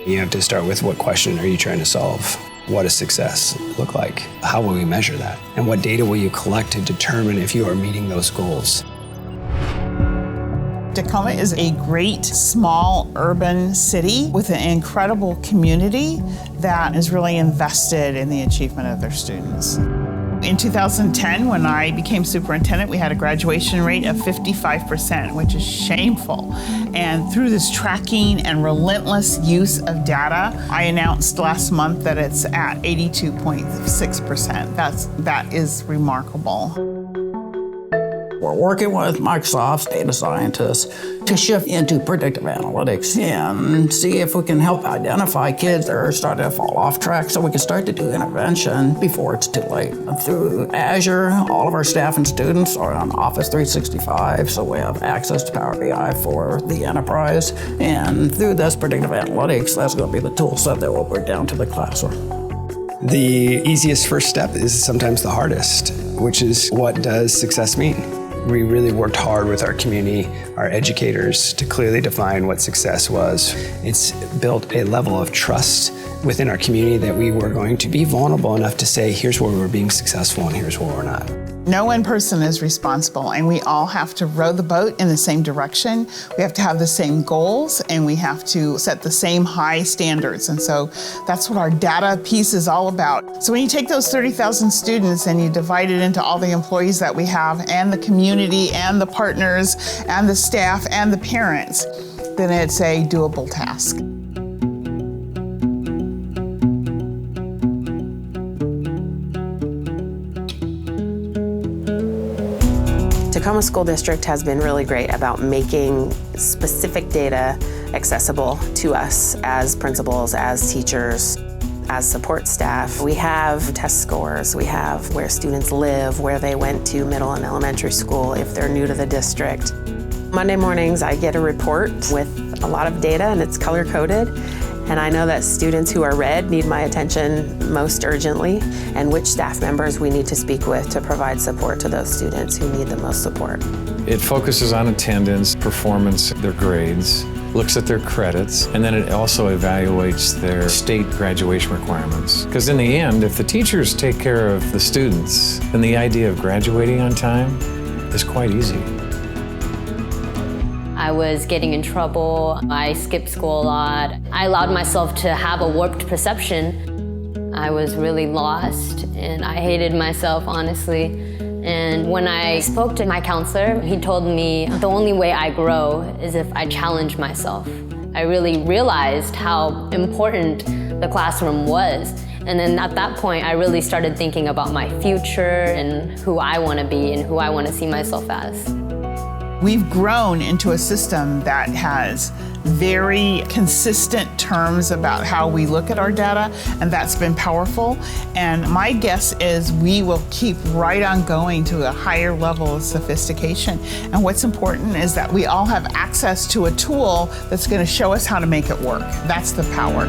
You have to start with what question are you trying to solve? What does success look like? How will we measure that? And what data will you collect to determine if you are meeting those goals? Tacoma is a great, small, urban city with an incredible community that is really invested in the achievement of their students. In 2010, when I became superintendent, we had a graduation rate of 55%, which is shameful. And through this tracking and relentless use of data, I announced last month that it's at 82.6%. That is remarkable. We're working with Microsoft's data scientists to shift into predictive analytics and see if we can help identify kids that are starting to fall off track so we can start to do intervention before it's too late. Through Azure, all of our staff and students are on Office 365, so we have access to PowerBI for the enterprise. And through this predictive analytics, that's going to be the tool set that we'll bring down to the classroom. The easiest first step is sometimes the hardest, which is what does success mean? We really worked hard with our community, our educators, to clearly define what success was. It's built a level of trust within our community that we were going to be vulnerable enough to say, here's where we're being successful and here's where we're not. No one person is responsible, and we all have to row the boat in the same direction. We have to have the same goals, and we have to set the same high standards. And so that's what our data piece is all about. So when you take those 30,000 students and you divide it into all the employees that we have, and the community, and the partners, and the staff, and the parents, then it's a doable task. Tacoma School District has been really great about making specific data accessible to us as principals, as teachers, as support staff. We have test scores, we have where students live, where they went to middle and elementary school if they're new to the district. Monday mornings I get a report with a lot of data and it's color-coded. And I know that students who are red need my attention most urgently, and which staff members we need to speak with to provide support to those students who need the most support. It focuses on attendance, performance, their grades, looks at their credits, and then it also evaluates their state graduation requirements. Because in the end, if the teachers take care of the students, then the idea of graduating on time is quite easy. I was getting in trouble. I skipped school a lot. I allowed myself to have a warped perception. I was really lost and I hated myself, honestly. And when I spoke to my counselor, he told me the only way I grow is if I challenge myself. I really realized how important the classroom was. And then at that point, I really started thinking about my future and who I want to be and who I want to see myself as. We've grown into a system that has very consistent terms about how we look at our data, and that's been powerful. And my guess is we will keep right on going to a higher level of sophistication. And what's important is that we all have access to a tool that's going to show us how to make it work. That's the power.